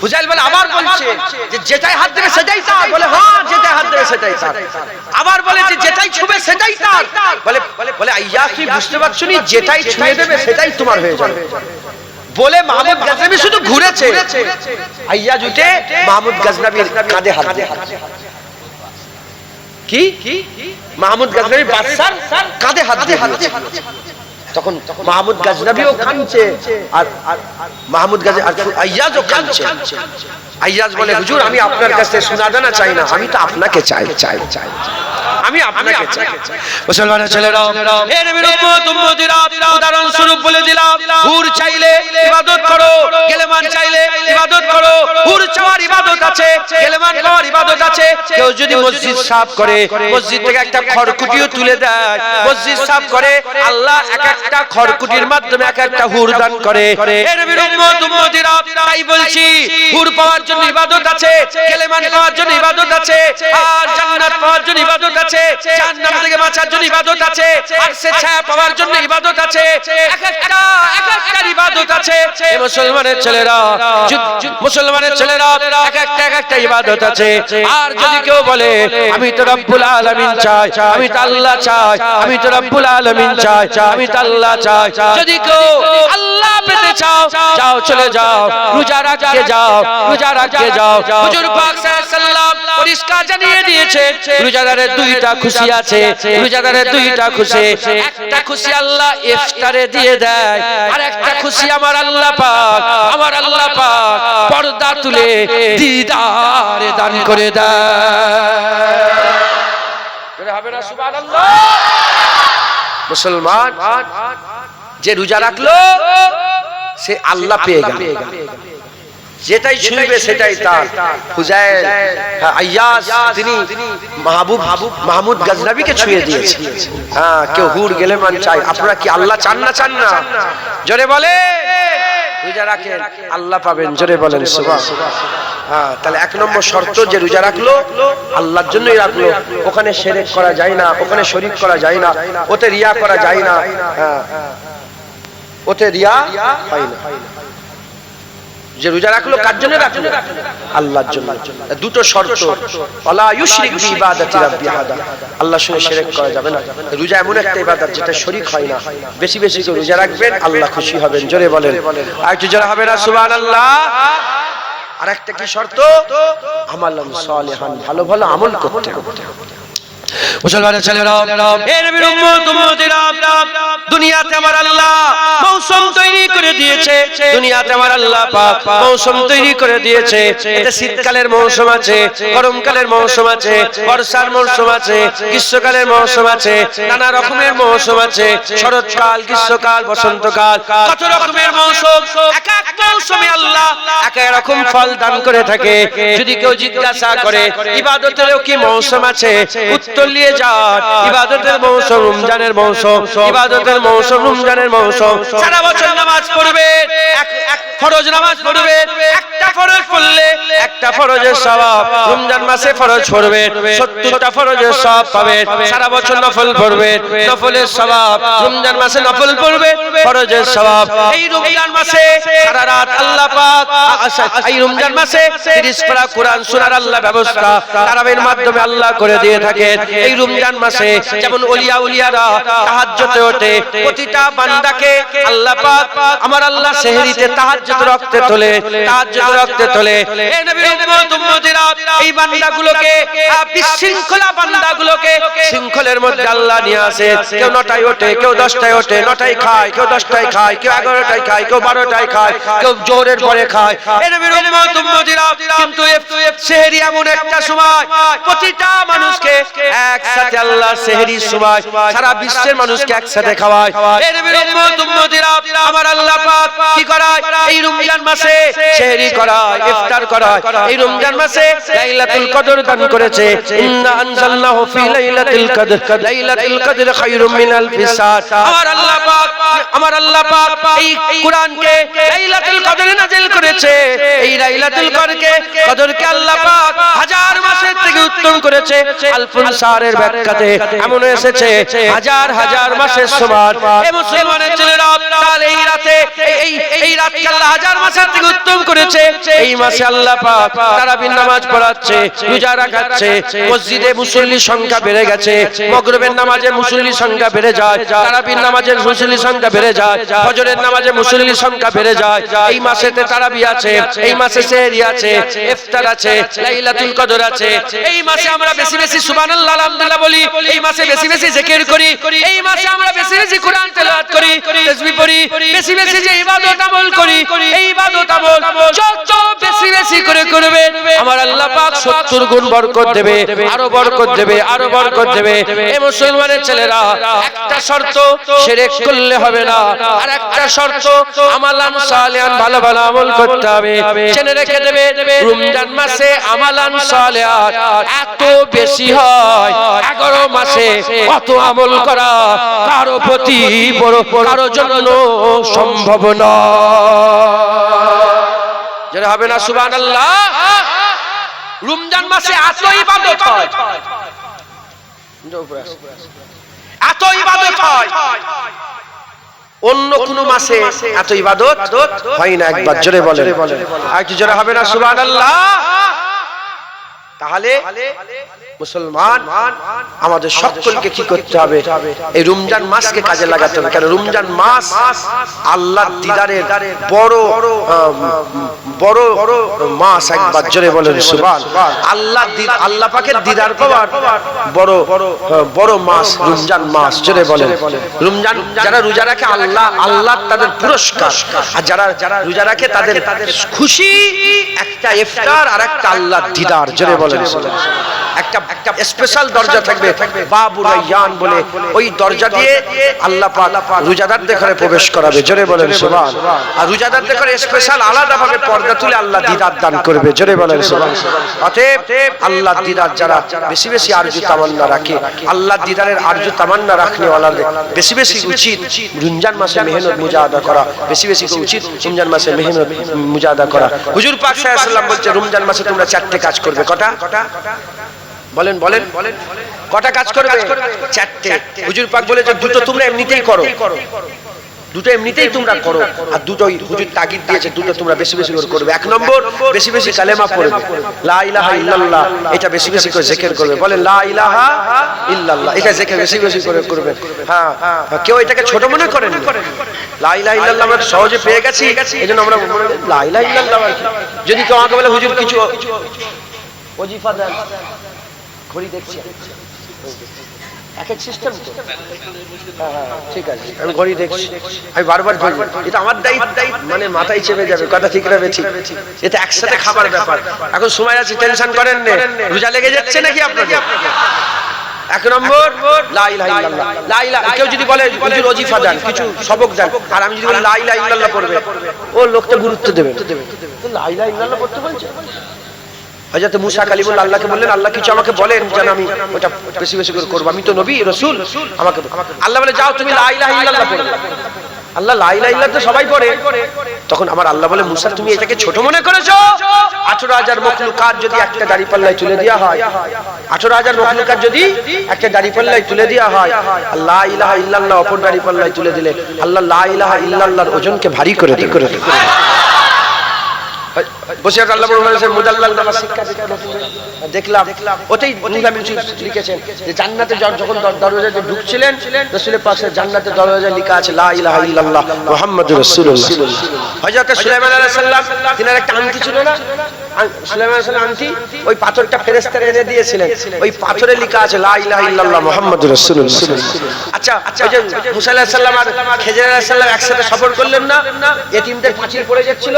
হুজাইল বলে আবার বলছে যে যেটাই হাত দেবে সেটাই তার? বলে হ্যাঁ, যেটাই হাত দেবে সেটাই তার। আবার বলে যে যেটাই ছুঁবে সেটাই তার? বলে আইয়াজ তুই বুঝতে পারছো নি, যেটাই ছুঁয়ে দেবে সেটাই তোমার হয়ে যাবে। বলে মাহমুদ গজনবী শুধু ঘুরেছে, আইয়াজ উঠে মাহমুদ গজনবীর কাঁধে হাত দিয়ে কি মাহমুদ গজনবী বাদশার কাঁধে হাত দিয়ে তখন মাহমুদ গজনবীও কাঁদছে আর মাহমুদ আইয়াজও কাঁদছে। আইয়াজ বলে হুজুর আমি আপনার কাছে শোনা জানা চাই না, আমি তো আপনাকে চাই, আমি আপনাকে চাই। মুসলমানের ছেলেরা, হে নবীর উম্মত উম্মতিরা, উদাহরণ স্বরূপ বলে দিলাম হুর চাইলে ইবাদত করো, গেলেমান চাইলে ইবাদত করো। হুর চাওয়ার ইবাদত আছে, গেলেমান পাওয়ার ইবাদত আছে। কেউ যদি মসজিদ সাফ করে, মসজিদ থেকে একটা খড়কুটিও তুলে দেয়, মসজিদ সাফ করে, আল্লাহ এক একটা খড়কুটির মাধ্যমে এক একটা হুর দান করে। হে নবীর উম্মত উম্মতিরা, তাই বলছি হুর পাওয়ার জন্য ইবাদত আছে, গেলেমান পাওয়ার জন্য ইবাদত আছে, আর জান্নাত পাওয়ার জন্য ইবাদত আছে, জাহান্নাম থেকে বাঁচার জন্য ইবাদত আছে, আর সে ছায়া পাওয়ার জন্য ইবাদত আছে। এক একটা ইবাদত আছে। এই মুসলমানের ছেলেরা এক একটা ইবাদত আছে। আর যদি কেউ বলে আমি তো রব্বুল আলামিন চাই, আমি তো আল্লাহ চাই, আমি তো রব্বুল আলামিন চাই, আমি তো আল্লাহ চাই, যদি কেউ আল্লাহ পেতে চাও, যাও চলে যাও, রোজা রাখতে যাও, রোজা রাখতে যাও। হুজুর পাক সাল্লাল্লাহু আলাইহি ওয়াসাল্লাম পরিষ্কার জানিয়ে দিয়েছে রোজাদারের দুইটা খুশি আছে, রোজাদারের দুইটা খুশি। একটা খুশি আল্লাহ ইফতারে দিয়ে দেয়, আর একটা খুশি আমার আল্লাহ পাক পর্দা তুলে দিদারে দান করে দেয়। হবে না সুবহানাল্লাহ? মুসলমান যে রোজা রাখলো সে আল্লাহ পেয়ে গেল, যেটাই ছুঁইবে সেটাই তার। হুজাইল আইয়াজ তিনি মাহমুদ গজনবীকে ছুঁয়ে দিয়েছে। হ্যাঁ, কেউ হুর গেলেমান চাই। আপনারা কি আল্লাহ চান না? জোরে বলে রোজা রাখেন, আল্লাহ পাবেন। জোরে বলেন সুবহানাল্লাহ। হ্যাঁ, তাহলে এক নম্বর শর্ত যে রোজা রাখলো আল্লাহর জন্যই রাখলো, ওখানে শিরক করা যায় না, ওখানে শরীক করা যায় না, ওতে রিয়া করা যায় না, হ্যাঁ ওতে রিয়া হয় না। যে রোজা রাখলো কার জন্য রাখলো? আল্লাহর জন্য। দুটো শর্ত, ওয়ালা ইউশরিক বি ইবাদাতি রাব্বি আহাদা, আল্লাহর সঙ্গে শিরক করা যাবে না। রোজা এমন একটা ইবাদত যেটা শরীক হয় না। বেশি বেশি করে রোজা রাখবেন, আল্লাহ খুশি হবেন। জোরে বলেন, আর একটু জোরে হবে না সুবহানাল্লাহ। আর একটা কি শর্ত? আমালান সালিহান, ভালো ভালো আমল করতে করতে। মুসলমানের ছেলেরা, এ নবীর উম্মত উম্মতিরা, দুনিয়াতে আমার আল্লাহ মৌসুম তৈরি করে দিয়েছে, দুনিয়াতে আমার আল্লাহ পাক মৌসুম তৈরি করে দিয়েছে। এতে শীতকালের মৌসুম আছে, গরমকালের মৌসুম আছে, বর্ষার মৌসুম আছে, গ্রীষ্মকালের মৌসুম আছে, নানা রকমের মৌসুম আছে, শরৎকাল, গ্রীষ্মকাল, বসন্তকাল, কত রকমের মৌসুম। এক এক মৌসুমে আল্লাহ এক এক রকম ফল দান করে থাকে। যদি কেউ জিজ্ঞাসা করে ইবাদতেরও কি মৌসুম আছে, উত্তর নিয়ে যান, ইবাদতের মৌসুম রমজানের মৌসুম, ইবাদতের মৌসুম রমজানের মৌসুম। সারা বছর নামাজ পড়বে, এক ফরজ নামাজ পড়বে, একটা ফরজ পড়লে একটা ফরজের সওয়াব, রমজান মাসে ফরজ পড়বে 70টা ফরজের সওয়াব পাবে। সারা বছর নফল পড়বে, নফলের সওয়াব, রমজান মাসে নফল পড়বে, ফরজের সওয়াব। এই রমজান মাসে সারা রাত আল্লাহ পাক, এই রমজান মাসে 30 পারা কোরআন শোনার আল্লাহ ব্যবস্থা তারাবির মাধ্যমে আল্লাহ করে দিয়ে থাকেন। এই রমজান মাসে যেমন ওলিয়া উলিয়ারা তাহাজ্জুদে ওঠে, প্রতিটা বান্দাকে আল্লাহ পাক আমার আল্লাহ সেহরিতে তাহাজ্জুদ রাখতে তোলে, তাহাজ্জুদ রাখতে তোলে। এই নবীর উম্মত উম্মতিরা, এই বান্দাগুলোকে, বিশৃঙ্খলা বান্দাগুলোকে শৃঙ্খলের মধ্যে আল্লাহ নিয়ে আসে। কেউ 9টায় ওঠে, কেউ 10টায় ওঠে, 9টায় খায়, কেউ 10টায় খায়, কেউ 11টায় খায়, কেউ 12টায় খায়, কেউ জোহরের পরে খায়। এই নবীর উম্মত উম্মতিরা, কিন্তু সেহরি এমন একটা সময় প্রতিটা মানুষকে একসাথে আল্লাহ সেহরির সময় সারা বিশ্বের মানুষকে একসাথে খাওয়ায়। এই নবীর উম্মত উম্মতিরা, আমার আল্লাহ পাক কি করায়? এই রমজান মাসে সেহরি করায়, ইফতার করায়। এই রমজান মাসে লাইলাতুল কদর দান করেছে। ইন্না আনজালনাহু ফি লাইলাতুল কদর, লাইলাতুল কদর খায়রুম মিন আলফি শাহর। আমার আল্লাহ পাক এই কুরআনকে লাইলাতুল কদরে নাযিল করেছে। এই লাইলাতুল কদরকে আল্লাহ পাক হাজার মাসের থেকে উত্তম করেছে। আলফুল শাহরের ব্যাখ্যাতে এমন এসেছে হাজার হাজার মাসের সমান। এই মুসলমানের ছেলেরা, তাহলে এই রাতকে আল্লাহ হাজার মাসের থেকে উত্তম করেছে। এই মাসে আল্লাহ পাক তারাবির নামাজ পড়াচ্ছে, রোজা রাখাচ্ছে, মসজিদে মুসল্লির সংখ্যা বেড়ে গেছে, মাগরিবের নামাজে মুসল্লির সংখ্যা বেড়ে যায়, তারাবির নামাজের মুসল্লির সংখ্যা বেড়ে যায়, ফজরের নামাজে মুসল্লির সংখ্যা বেড়ে যায়। এই মাসেতে তারাবি আছে, এই মাসে সেহরি আছে, ইফতার আছে, লাইলাতুল কদর আছে। এই মাসে আমরা বেশি বেশি সুবহানাল্লাহ আলহামদুলিল্লাহ বলি, এই মাসে বেশি বেশি জিকির করি, এই মাসে আমরা বেশি বেশি কোরআন তেলাওয়াত করি, তাসবিহ পড়ি, বেশি বেশি যে ইবাদত আমল করি, এই ইবাদত আমল যত বেশি বেশি করে করবে আমার আল্লাহ পাক 70 গুণ বরকত দেবে, আরো বরকত দেবে, আরো বরকত দেবে। এই মুসলমানের ছেলেরা, একটা শর্ত শিরক করলে হবে না, আর একটা শর্ত আমালান সালিহান, ভালো ভালো আমল করতে হবে। জেনে রেখে দেবে, রমজান মাসে আমালান সালিহান এত বেশি হয়, 11 মাসে কত আমল করা কারো প্রতি বড় কারো জন্য সম্ভব নয়। যেটা হবে না সুবহানাল্লাহ। রমজান মাসে এত ইবাদত হয়, এত ইবাদত হয়, অন্য কোন মাসে এত ইবাদত হয় না। একবার জোরে বলেন, আর কি জোরে হবে না সুবহানাল্লাহ। তাহলে মুসলমান আমাদের সকলকে কি করতে হবে? এই রমজান মাসকে কাজে লাগাতে হবে। কারণ রমজান মাস আল্লাহর দিদারের বড় বড় মাস। একবার জোরে বলেন সুবহান। আল্লাহ পাকের দিদার পাওয়ার বড় বড় মাস রমজান মাস। জোরে বলেন। রমজান যারা রোজা রাখে আল্লাহ তাদের পুরস্কার, আর যারা রোজা রাখে তাদের খুশি, একটা ইফতার আর একটা আল্লাহর দিদার। জোরে বলেন। একটা স্পেশাল দরজা থাকবে বাবু রায়্যান বলে, ওই দরজা দিয়ে আল্লাহ পাক রোজাদারদের ঘরে প্রবেশ করাবে। জোরে বলেন সুবহান। আর রোজাদারদের ঘরে স্পেশাল আলাদা ভাবে পর্দা তুলে আল্লাহ দিদার দান করবে। জোরে বলেন সুবহান। অতএব আল্লাহ দিদার যারা বেশি বেশি আরজু তামান্না রাখে, আল্লাহ দিদারের আরজু তামান্না রাখনে ওয়ালাদের বেশি বেশি উচিত রমজান মাসে মেহনত মুজাহাদা করা, বেশি বেশি উচিত রমজান মাসে মেহনত মুজাহাদা করা। হুজুর পাক সাল্লাল্লাহু আলাইহি ওয়াসাল্লাম বলছে রমজান মাসে তোমরা 4টে কাজ করবে। কটা? বলেন বলেন কটা কাজ করবে? 4টে। হুজুর পাক বলেছে দুটো তোমরা এমনিতেই করো, দুটো এমনিতেই তোমরা করো, আর দুটোই হুজুর তাগিদ দিয়েছে দুটো তোমরা বেশি বেশি করে করবে। 1 নম্বর বেশি বেশি কালেমা পড়বে, লা ইলাহা ইল্লাল্লাহ, এটা বেশি বেশি করে জিকির করবে। বলেন লা ইলাহা ইল্লাল্লাহ, এটা জিকির বেশি বেশি করে করবে। হ্যাঁ, কেউ এটাকে ছোট মনে করেন না। লা ইলাহা ইল্লাল্লাহ আমরা সহজে পেয়ে গেছি, এজন্য আমরা লা ইলাহা ইল্লাল্লাহ। যদি কেউ আমাকে বলে হুজুর কিছু ওজিফা দেন, ঘড়ি দেখছি এক এক সিস্টেম তো। হ্যাঁ ঠিক আছে, আমি ঘড়ি দেখছি, আমি বারবার বলবো এটা আমার দায়িত্ব, মানে মাথায় চেপে যাবে কথা। ঠিক রাখবে, ঠিক, এটা একসাথে খাবার ব্যাপার। এখন সময় আছে, টেনশন করেন না। রোজা লেগে যাচ্ছে নাকি আপনাকে? 1 নম্বর লা ইলাহা ইল্লাল্লাহ। লা ইলাহা, কেউ যদি বলে হুজুর ওজিফা দেন, কিছু সবক দেন, আর আমি যদি বলি লা ইলাহা ইল্লাল্লাহ পড়বে, ও লোকটা গুরুত্ব দেবে। তো লা ইলাহা ইল্লাল্লাহ পড়তে বলছে। হযরত মুসা কালিমুল্লাহ আল্লাহকে বললেন আল্লাহ কিছু আমাকে বলেন যেন আমি ওটা বেশি বেশি করে করব, আমি তো নবী রাসূল, আমাকে আল্লাহ বলে যাও তুমি লা ইলাহা ইল্লাল্লাহ পড়ো। আল্লাহ লা ইলাহা ইল্লাল্লাহ তো সবাই পড়ে। তখন আমার আল্লাহ বলে মুসা তুমি এটাকে ছোট মনে করেছো? 18000 মখলুকাত যদি একটা দাড়ি পাল্লায় তুলে দেওয়া হয়, 18000 মখলুকাত যদি একটা দাড়ি পাল্লায় তুলে দেওয়া হয়, লা ইলাহা ইল্লাল্লাহ অপর দাড়ি পাল্লায় তুলে দিলে আল্লাহ লা ইলাহা ইল্লাল্লাহর ওজনকে ভারী করে দেবে। বসে আল্লাহ বলেছেন মুদাল্লাল নামাজ শিক্ষা দেখলাম, ওতেই মুজামিল লিখেছেন যে জান্নাতে যখন দরজাতে ঢুকছিলেন রাসূলের পাশে জান্নাতের দরজায় লেখা আছে লা ইলাহা ইল্লাল্লাহ মুহাম্মাদুর রাসূলুল্লাহ। হযরত সুলাইমান আলাইহিস সালাম তিনার একটা আংটি ছিল না, সুলাইমান আলাইহিস সালাম আংটি, ওই পাথরটা ফেরেশতারা এনে দিয়েছিলেন, ওই পাথরে লেখা আছে লা ইলাহা ইল্লাল্লাহ মুহাম্মাদুর রাসূলুল্লাহ। আচ্ছা ওই যে মুসা আলাইহিস সালাম আর খেজর আলাইহিস সালাম একসাথে সফর করলেন না, এতিমদের পাঁচিল পড়ে যাচ্ছিল,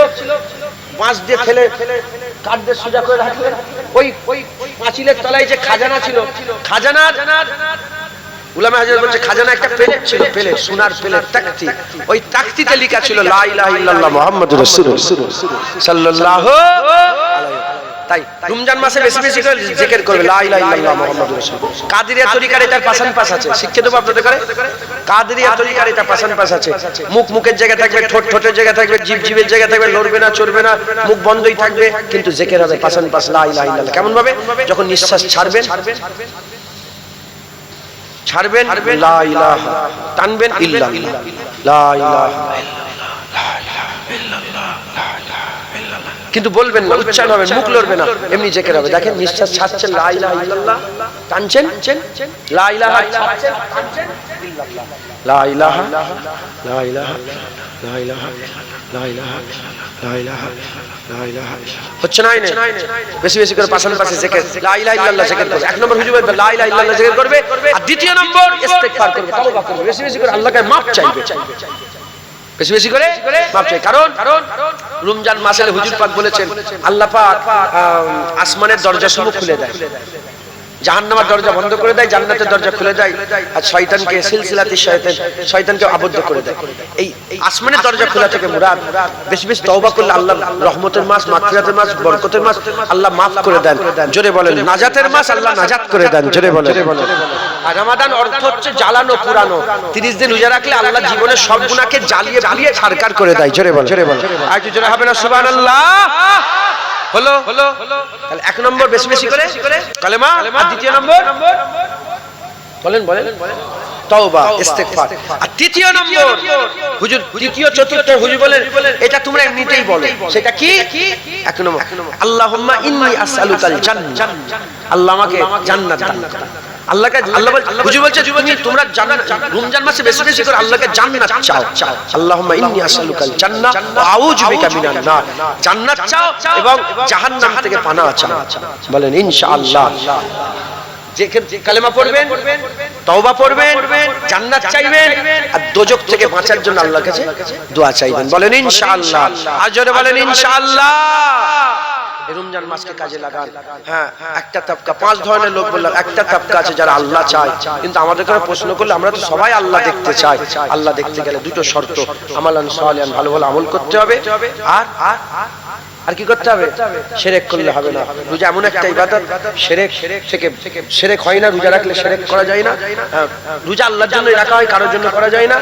পাঁচ দিয়ে ফেলে কাঠ দিয়ে সোজা করে রাখলেন, ওই পাঁচিলের তলায় যে খাজানা ছিল, খাজানা উলামা হাজরাত বলছে খাজানা একটা প্লেট ছিল, প্লেট, সোনার প্লেট, তাকতি, ওই তাকতিতে লেখা ছিল লা ইলাহা ইল্লাল্লাহ মুহাম্মাদুর রাসূলুল্লাহ সাল্লাল্লাহু আলাইহি। তাই রমজান মাসে বেশি বেশি করে জিকির করবে লা ইলাহা ইল্লাল্লাহ মুহাম্মাদুর রাসূলুল্লাহ। কাদেরিয়া তরিকার এটার পাশান পাশ আছে, শিক্ষা দেব আপনাদের করে। কাদেরিয়া তরিকার এটা পাশান পাশ আছে, মুখ মুখের জায়গা থাকবে, ঠোঁট ঠোঁটের জায়গা থাকবে, জিভ জিভের জায়গা থাকবে, লড়বে না চড়বে না, মুখ বন্ধই থাকবে, কিন্তু জিকির হবে পাশান পাশ লা ইলাহা ইল্লাল্লাহ। কেমন ভাবে? যখন নিঃশ্বাস ছাড়বেন লা ইলাহা, টানবেন ইল্লাল্লাহ, লা ইলাহা ইল্লাল্লাহ, কিন্তু বলবেন না, উচ্চারণ হবে, মুখ লড়বে না, এমনি জিকির হবে। দেখেন নিঃশ্বাস ছাড়ছেন লা ইলাহা ইল্লাল্লাহ, টানছেন লা ইলাহা, ছাড়ছেন টানছেন ইল্লাল্লাহ, লা ইলাহা লা ইলাহা লা ইলাহা লা ইলাহা লা ইলাহা লা ইলাহা। হচ্ছে না? বেশি বেশি করে পাশান পাশে জিকির লা ইলাহা ইল্লাল্লাহ জিকির করবে। 1 নম্বর হুজুর বলবে লা ইলাহা ইল্লাল্লাহ জিকির করবে, আর 2 নম্বর ইস্তিগফার করবে, তওবা করবে, বেশি বেশি করে আল্লাহকে মাফ চাইবে, বেশি বেশি করে মাফ চাই। কারণ রমজান মাসে হুজুর পাক বলেছেন আল্লাহ পাক আসমানের দরজা সমূহ খুলে দেয়, জাহান্নামের দরজা বন্ধ করে দেয়, জান্নাতের দরজা খুলে দেয়, আর শয়তানকে সিলসিলাতে শয়তানকে আবদ্ধ করে দেয়। এই আসমানের দরজা খোলা থেকে মুরাদ বেশি বেশি তওবা করলে আল্লাহ রহমতের মাস, মাগফিরাতের মাস, বরকতের মাস, আল্লাহ মাফ করে দেন। জোরে বলেন নাজাতের মাস, আল্লাহ নাজাত করে দেন। জোরে বলেন। আর রমাদান অর্থ হচ্ছে জ্বালানো পুরানো, 30 দিন রোজা রাখলে আল্লাহ জীবনের সব গুনাহকে জ্বালিয়ে জ্বালিয়ে ছারকার করে দেয়। জোরে বলেন। আর কি জোরে হবে না সুবহানাল্লাহ? হলো তাহলে 1 নম্বর বেশি বেশি করে কালেমা, আর 2 নম্বর বলেন তওবা ইস্তিগফার, আর 3 নম্বর হুজুর 3য় 4র্থ হুজুর বলেন এটা তোমরা এমনিতেই বলো, সেটা কি? 1 নম্বর আল্লাহুম্মা ইন্নী আসআলুকাল জান্নাহ, আল্লাহ আমাকে জান্নাত দান করো। আল্লাহকে আল্লাহ হুজুর বলছে তোমরা রমজান মাসে বেশি বেশি করে আল্লাহকে জান্নাত চাও। আল্লাহুম্মা ইন্নী আসআলুকাল জান্নাহ ওয়া আউযু বিকা মিনান নার, জান্নাত চাও এবং জাহান্নাম থেকে পানাহ চাও। বলেন ইনশাআল্লাহ। যে কালেমা পড়বেন, তওবা পড়বেন, জান্নাত চাইবেন, আর দোজখ থেকে বাঁচার জন্য আল্লাহর কাছে দোয়া চাইবেন। বলেন ইনশাআল্লাহ। আর জোরে বলেন ইনশাআল্লাহ। এই রমজান মাসকে কাজে লাগান। হ্যাঁ, একটা তাবকা, 5 ধরনের লোক বললাম, একটা তাবকা আছে যারা আল্লাহ চায়, কিন্তু আমাদের কাছে প্রশ্ন করলে আমরা তো সবাই আল্লাহ দেখতে চাই। আল্লাহ দেখতে গেলে দুটো শর্ত, আমালান সালিহান, ভালো ভালো আমল করতে হবে, আর কি করতে হবে? শিরক করলে হবে না। রোজা এমন একটা ইবাদত, শিরক থেকে শিরক হয় না। রোজা রাখলে শিরক করা যায় না। রোজা আল্লাহর জন্য রাখা হয়, কারোর জন্য করা যায় না।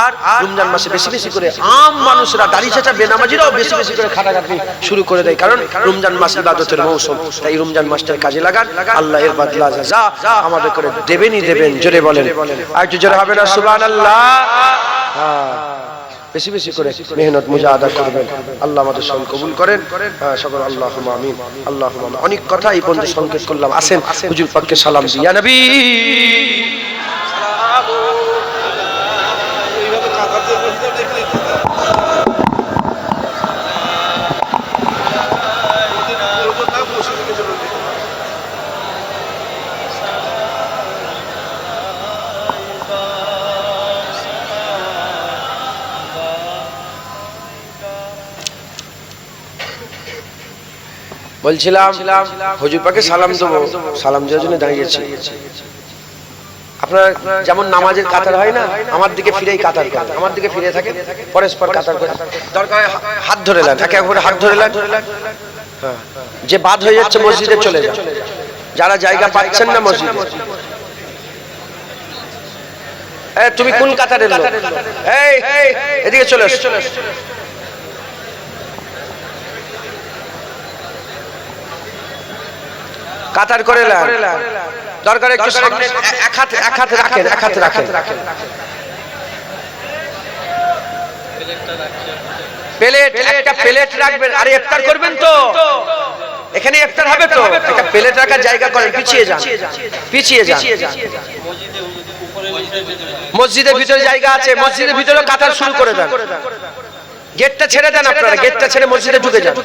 আর রমজান মাসে বেশি বেশি করে আম মানুষরা, দাড়ি চাচা বেনামাজিরাও বেশি বেশি করে খাটাখাটি শুরু করে দেয়, কারণ রমজান মাস ইবাদতের মৌসুম। তাই রমজান মাসটার কাজে লাগান, আল্লাহ এর বদলা যা আমাদের করে দেবেনই দেবেন। জোরে বলেন, আর একটু জোরে হবে না সুবহানাল্লাহ? হ্যাঁ, বেশি বেশি করে মেহনত মুজাহাদা করবেন। আল্লাহ আমাদের সব কবুল করেন সকল। আল্লাহুম্মা আমিন, আল্লাহুম্মা আমিন। অনেক কথা এই পর্যন্ত সংকেত করলাম। আসেন হুজুর পাককে সালাম দিই। ইয়া নবী বলছিলাম হুজুর পাকে সালাম দেবো, সালাম দেওয়ার জন্য দাঁড়িয়েছি। আপনার যেমন নামাজের কাতার হয় না, আমার দিকে ফিরেই কাতার করে, আমার দিকে ফিরে থাকে, পরস্পর কাতার করে, দরকার হাত ধরে নেন, একে একবার হাত ধরে নেন। হ্যাঁ, যে বাদ হয়ে যাচ্ছে মসজিদে চলে যান, যারা জায়গা পাচ্ছেন না মসজিদে। তুমি কোন কাতারের লোক? এই এদিকে চলে এসো। কাতার করে দরকার একটু সামনে এক হাতে রাখেন। প্লেট, একটা প্লেট রাখবেন। আরে ইফতার করবেন তো, এখানে ইফতার হবে তো, একটা প্লেট রাখার জায়গা করেন। পিছিয়ে যান। মসজিদের ভিতরে জায়গা আছে, মসজিদের ভিতরে কাতার শুরু করে দেন। গেটটা ছেড়ে দেন, আপনারা গেটটা ছেড়ে মসজিদে ঢুকে যান।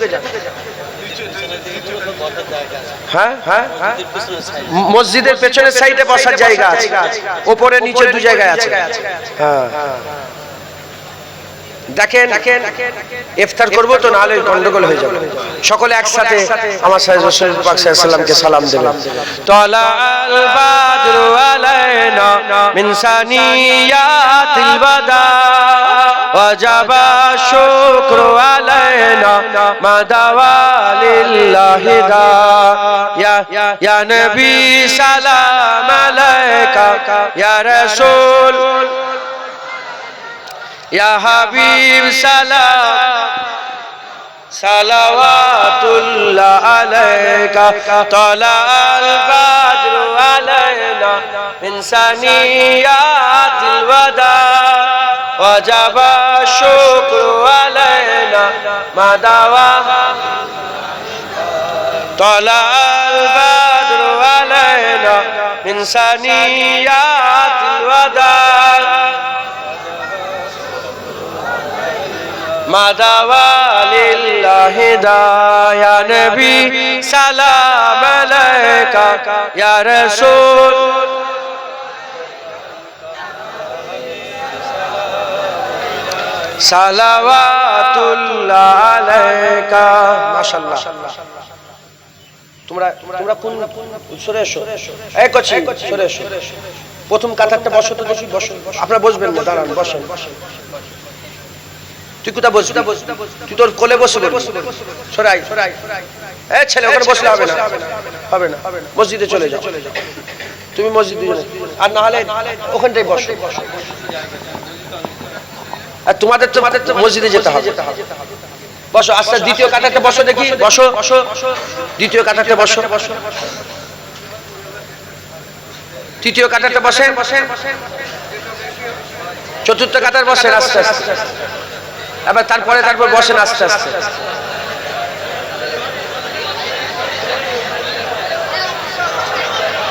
হ্যাঁ, মসজিদের পেছনের সাইডে বসার জায়গা আছে, উপরে নিচে দু জায়গায় আছে। হ্যাঁ, দেখেন ইফতার করবো তো, নাহলে গন্ডগোল হয়ে যাবে। সকলে একসাথে আমার সাহেব রাসূল পাক সাল্লাল্লাহু আলাইহি ওয়াসাল্লামকে সালাম দেবেন। তালাল বাদরু আলাইনা মিন সানিয়াতিল বাদা ওয়াজাবা শুকরু আলাইনা মাদাওয়া লিল্লাহি দা ইয়া নবী সালাম আলাইকা ইয়া রাসূল ইয়া হাবিব সালাম সালাওয়াতুল্লাহ আলাইকা তালাল বাদরু আলাইনা মিন সানিয়াতিল ওয়াদা ওয়াজাবা শুকরু আলাইনা মাদাওয়া তালাল বাদরু আলাইনা মিন সানিয়াতিল ওয়াদা মাদাওয়া লিল্লাহি দা ইয়া নবী সালাম আলাইকা ইয়া রাসূল সালাওয়াতুল্লাহ আলাইকা। মাশাআল্লাহ। তোমরা কোন সরে এসো, এই কচি সরে এসো। প্রথম কাতারটা বসো তো, দেখি বসো। আপনারা বসবেন না, দাঁড়ান, বসেন। তুই কোথা বসবি? তুই তোর কোলে বসে সরাই। এই ছেলে, ওখানে বসলে হবে না, মসজিদে চলে যাও। তুমি মসজিদে, আর না হলে ওখানটাই বসো। আর তোমাদের তো মসজিদে যেতে হবে। বসো, আচ্ছা দ্বিতীয় কাতারটা বসো, দেখি বসো। দ্বিতীয় কাতারটা বসো। তৃতীয় কাতারটা বসেন। চতুর্থ কাতার বসেন আস্তে আস্তে। এবার তারপর বসেন আস্তে আস্তে।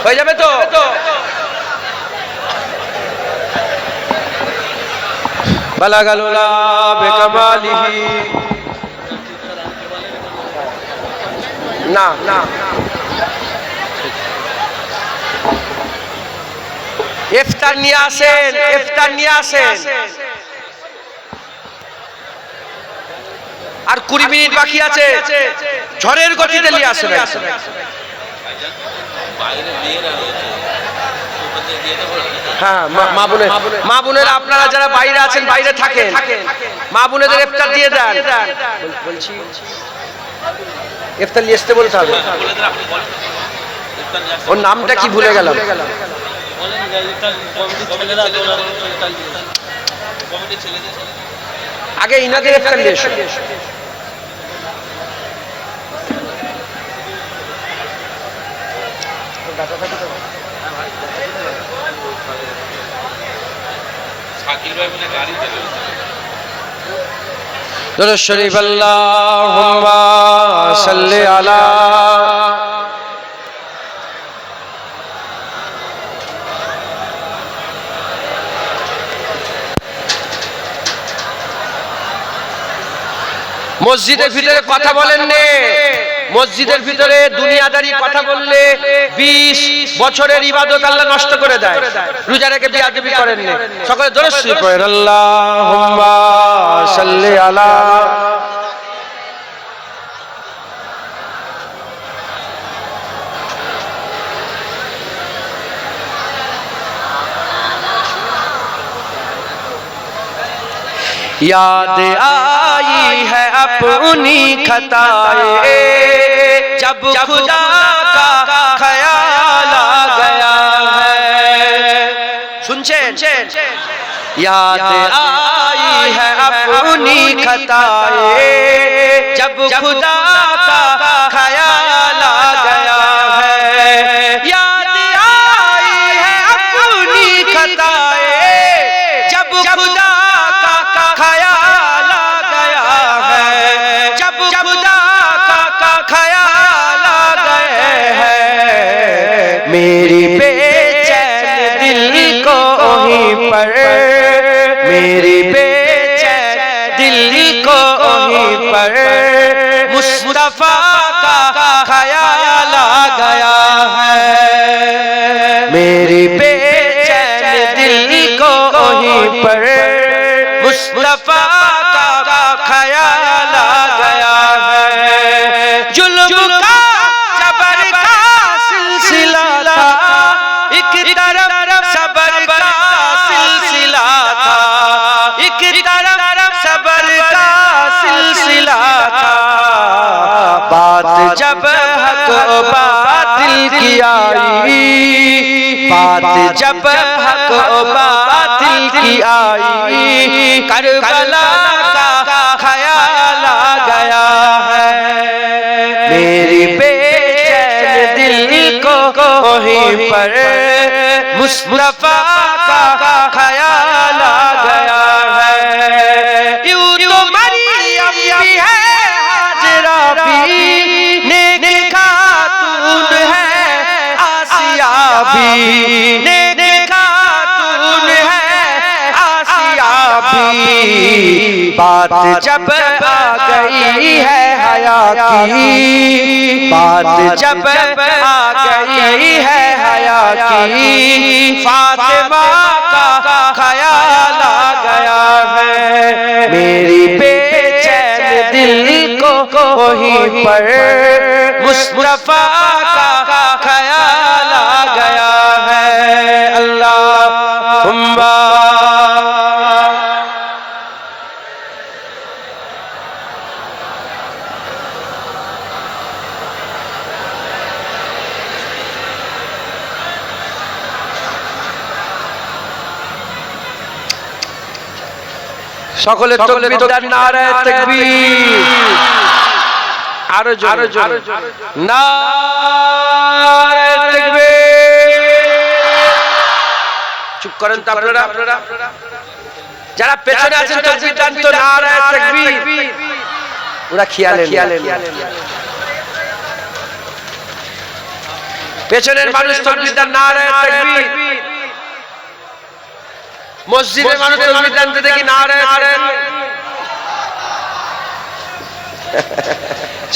হয়ে যাবে তো? বালাগালুলা বেকামালিহি। না, ইফতার নিয়ে আসেন, ইফতার নিয়ে আসেন। আর 20 মিনিট বাকি আছে, ঝড়ের গতিতে নিয়ে আসেন। হ্যাঁ, মা বোনেরা আপনারা যারা বাইরে আছেন, বাইরে থাকেন, মা বোনেদের ইফতার দিয়ে দেন। বলছি ইফতার নিয়ে আসতে বলতে হবে। ওর নামটা কি ভুলে গেলাম। আগে ইনাদের ইফতার নিয়ে এসো। দুরূদ শরীফ আল্লাহুম্মা সাল্লি আলা মসজিদের ভিতরে কথা বলেন নে, মসজিদের ভিতরে দুনিয়াদারি কথা বললে 20 বছরের ইবাদত আল্লাহ নষ্ট করে দেয়। রোজা রেখে বিয়াদবি করেন নে। সকলে দুরূদ শরীফ পড়েন, আল্লাহুম্মা সাল্লি আলা याद आई है अपनी खताएं जब खुदा का ख्याल आ गया है। सुनছেন? याद आई है अपनी खताएं जब खुदा का ख्याल आ गया है। याद आई है अपनी खताएं जब खुदा मेरी बेचैन दिल को वहीं पर, मेरी बेचैन दिल को वहीं पर मुस्तफा का ख्याल आ गया है। मेरी बेचैन दिल को वहीं पर मुस्तफा का ख्याल आ गया है। जुल्म का जबर का सिलसिला था, एक तरफ सबर का सिलसिला था, एक तरफ सबर का सिलसिला था। बात जब हक बातिल की आई, बात जब हक बातिल की आई, करबला का ख्याल आ गया है। मेरी बेचैन दिल को वहीं पर मुस्तफा का ख्याल आ गया है। यूं तो मरियम भी है, हाजरा भी, नेक खातून है, आसिया भी, नेक खातून है, आसिया भी। बात जब आ गई है हया की, बात जब आ गई है हया की, फातिमा का ख्याल आ गया है। मेरी बेचैन दिल को वहीं पर मुस्तफा का ख्याल आ गया है। अल्लाहुम्मा সকলে তাকবীর দেন, নারে তাকবীর। আরো জোরে নারে তাকবীর। চুপ করেন তো আপনারা, যারা পেছনে আছেন তাকবীর দেন তো, নারে তাকবীর। ওরা খেয়ালে পেছনের মানুষ তাকবীর দেন, নারে তাকবীর। মসজিদের মানুষ তাকবীর দেন দেখি, নারে তাকবীর।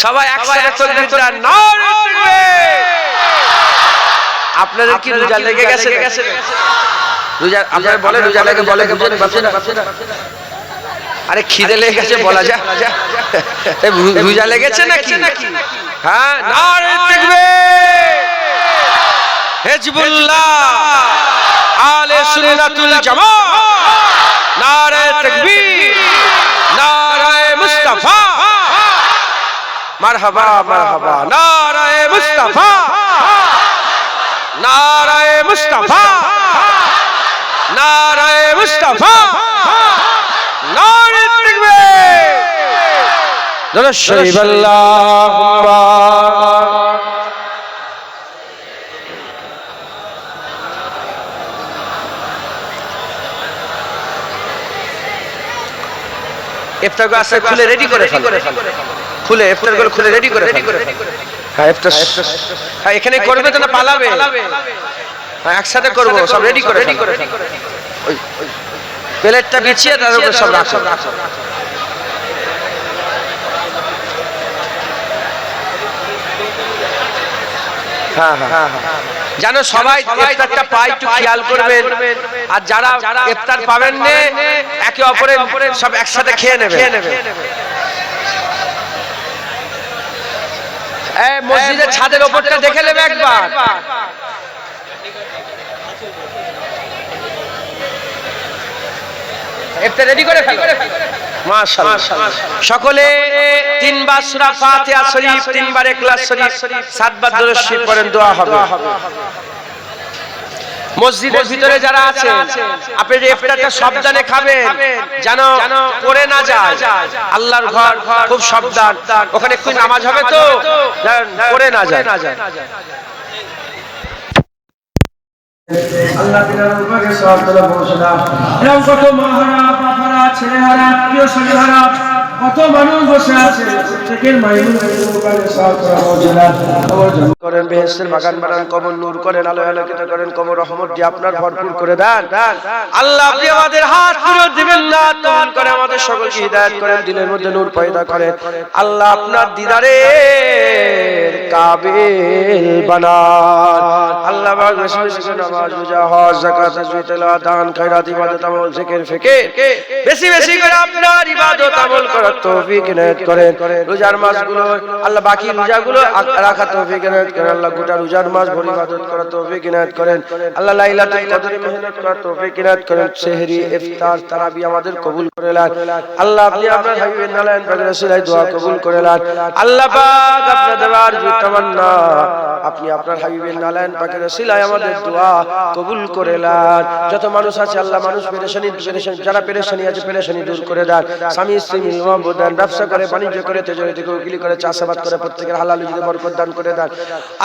সবাই একসাথে তাকবীর দেন, নারে তাকবীর। আপনাদের কি রোজা লেগে গেছে? রোজা আপনারা বলে রোজা লেগে বলে, আরে খিদে লেগে গেছে বলা যায়। রোজা লেগেছে নাকি? হ্যাঁ, নারে তাকবীর, হিজবুল্লাহ, আলে সুন্নাতুল জামাত, নারে তাকবীর, নারে মুস্তাফা, মারহাবা মারহাবা, নারে মুস্তাফা, নারে মুস্তাফা, নারে মুস্তাফা, নারে তাকবীর, দরুদ শরীফ আল্লাহুম্মা। ইফতার গ্লাস খুলে রেডি করে ফেলো, খুলে ইফতার গুলো খুলে রেডি করে ফেলো। হ্যাঁ ইফতার, হ্যাঁ এখানে করবে তো না পালাবে? হ্যাঁ একসাথে করবো, সব রেডি করে ওই প্লেটটা বিছিয়ে তার উপর সব রাখো। হ্যাঁ হ্যাঁ, জানো সবাই ইফতারটা পায়, একটু খেয়াল করবেন। আর যারা ইফতার পাবেন না, একে অপরের সব একসাথে খেয়ে নেবে। এই মসজিদের ছাদের উপরটা দেখে নেবে একবার। ইফতার রেডি করে ফেলো। মাশাআল্লাহ, সকলে তিনবার সূরা ফাতিহা শরীফ, তিনবার ইখলাস শরীফ, সাতবার দরুদ শরীফ পড়েন, দোয়া হবে। মসজিদের ভিতরে যারা আছে, আপনি যে ইফতারটা সাবধানে খাবেন, যেন পড়ে না যায়। আল্লাহর ঘর, খুব সাবধান, ওখানে একটু নামাজ হবে তো, পড়ে না যায়। আল্লাহ বিনার উপরে সওয়াব তলব বসে দাও। এরকম কত মাহারা, বাবারা, ছেলেহারা, প্রিয় স্বামীহারা, কত মানুষ বসে আছে, প্রত্যেকের মাইনুলের উপরে সওয়াব তলব বসে দাও। কবর জান করেন, বেহেশতের বাগান বানান, কবর নূর করেন, আলো আলোকিত করেন, কবর রহমত দিয়ে আপনার ভরপুর করে দেন। আল্লাহ আপনি আমাদের হাত ফিরিয়ে দিবেন না, কবুল করে আমাদের সকলকে হিদায়াত করেন, দিলের মধ্যে নূর পয়দা করেন। আল্লাহ আপনার দিদারে কাবিল বানান। আল্লাহ পাক বেশি বেশি করে নামাজ, রোজা, হজ, যাকাত, তাসবিহ, তেলাওয়াত, দান, খায়রাত, ইবাদত, আমল, জিকির, ফিকির বেশি বেশি করে আপনার ইবাদত আমল করার তৌফিক ইনায়াত করেন। রোজার মাসগুলো আল্লাহ, বাকি রোজাগুলো রাখার তৌফিক ইনায়াত করেন। আল্লাহ গোটা রোজার মাস ভরে ইবাদত করার তৌফিক ইনায়াত করেন। আল্লাহ লাইলাতুল কদরে মেহনত করার তৌফিক ইনায়াত করেন। সেহরি, ইফতার, তারাবি আমাদের কবুল করে নেন। আল্লাহ আপনি আপনার হাবিবের নালায়েন পাকের ওসিলায় দোয়া কবুল করে নেন। আল্লাহ পাক আপনার দেওয়ার যে তামান্না, আপনি আপনার হাবিবের নালায়েন পাকের ওসিলায় আমাদের দোয়া কবুল করে নেন। যত মানুষ আছে আল্লাহ, মানুষ পেরেশানি, যারা পেরেশানি আছে পেরেশানি দূর করে দেন। স্বামী স্ত্রী মিলবন্ধ দেন, ব্যবসা করে, বাণিজ্য করে, তেজরি থেকে উকিলি করে, চাষাবাদ করে, প্রত্যেকের হালাল রুজিতে বরকত দান করে দেন।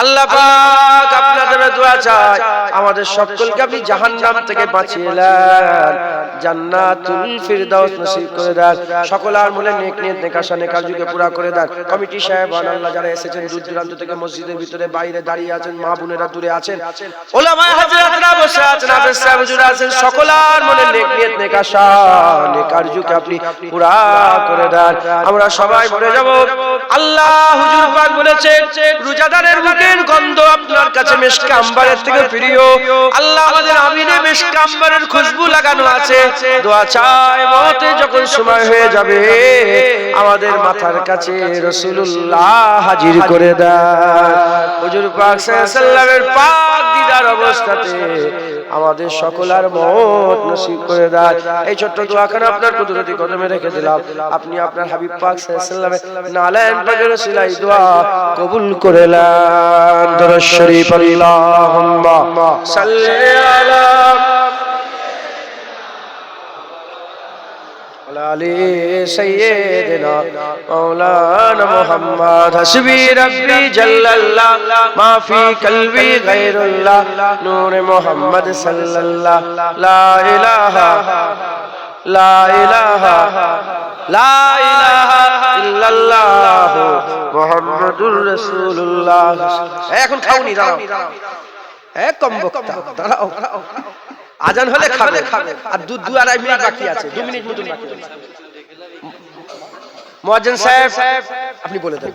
আল্লাহ পাক আপনাদের দোয়া চাই, আমাদের সকলকে আপনি জাহান্নাম থেকে বাঁচিয়ে নেন, জান্নাতুল ফিরদাউস নসিব করে দেন। সকলের মনে নেক নিয়ত, নেক আশা, নেক আরজুকে পুরা করে দেন। কমিটি সাহেবান আল্লাহ, যারা এসেছেন দূর দূরান্ত থেকে, মসজিদের ভিতরে বাইরে দাঁড়িয়ে আছেন, মা বোনেরা দূরে আছেন, ওলামায়ে হাজরাতরা বসে আছেন, হাফেজ সাহেব হুজুর আছেন, সকলের মনে নেক নিয়ত, নেক আশা, নেক আরজুকে আপনি পুরা করে দেন। আমরা সবাই মরে যাব। আল্লাহ হুজুর পাক বলেছেন, রোজাদারের মুখের গন্ধ আপনার কাছে মিশকে আম্বারের থেকে প্রিয়। আল্লাহ আমাদের আমিনে মিশকে আম্বারের খুশবু লাগানো আছে। দোয়া চাই, মতে যখন সময় হয়ে যাবে, আমাদের মাথার কাছে রাসূলুল্লাহ হাজির করে দেন। হুজুর পাক সাল্লাল্লাহু আলাইহি ওয়াসাল্লামের পাক দিদার অবস্থাতে আমাদের সকলের মত নসিব করে দেন। এই ছোট্ট দোয়াখানা আপনার কুদরতি কদমে রেখে দিলাম। আপনি আপনার হাবিব পাক সাল্লাল্লাহু আলাইহি ওয়াসাল্লামের নালায়েন পাকের ওসিলায় দোয়া কবুল করে নেন। দরুদ শরীফ আল্লাহুম্মা সাল্লি আলা আলি সাইয়্যিদিনা মাওলানা মুহাম্মদ। হাসবি রাব্বি জাল্লাল্লাহ মা ফি কলবি গায়রুল্লাহ, নূরে মুহাম্মদ সাল্লাল্লাহ, লা ইলাহা লা ইলাহা লা ইলাহা ইল্লাল্লাহ মুহাম্মাদুর রাসূলুল্লাহ। এখন খাওনি, দাঁড়াও, কম বক্তা, দাঁড়াও। আজান হলে খাবে, আর 2-2.5 মিনিট বাকি আছে, 2 মিনিট মতো বাকি আছে। মুয়াজ্জিন সাহেব আপনি বলে দেন।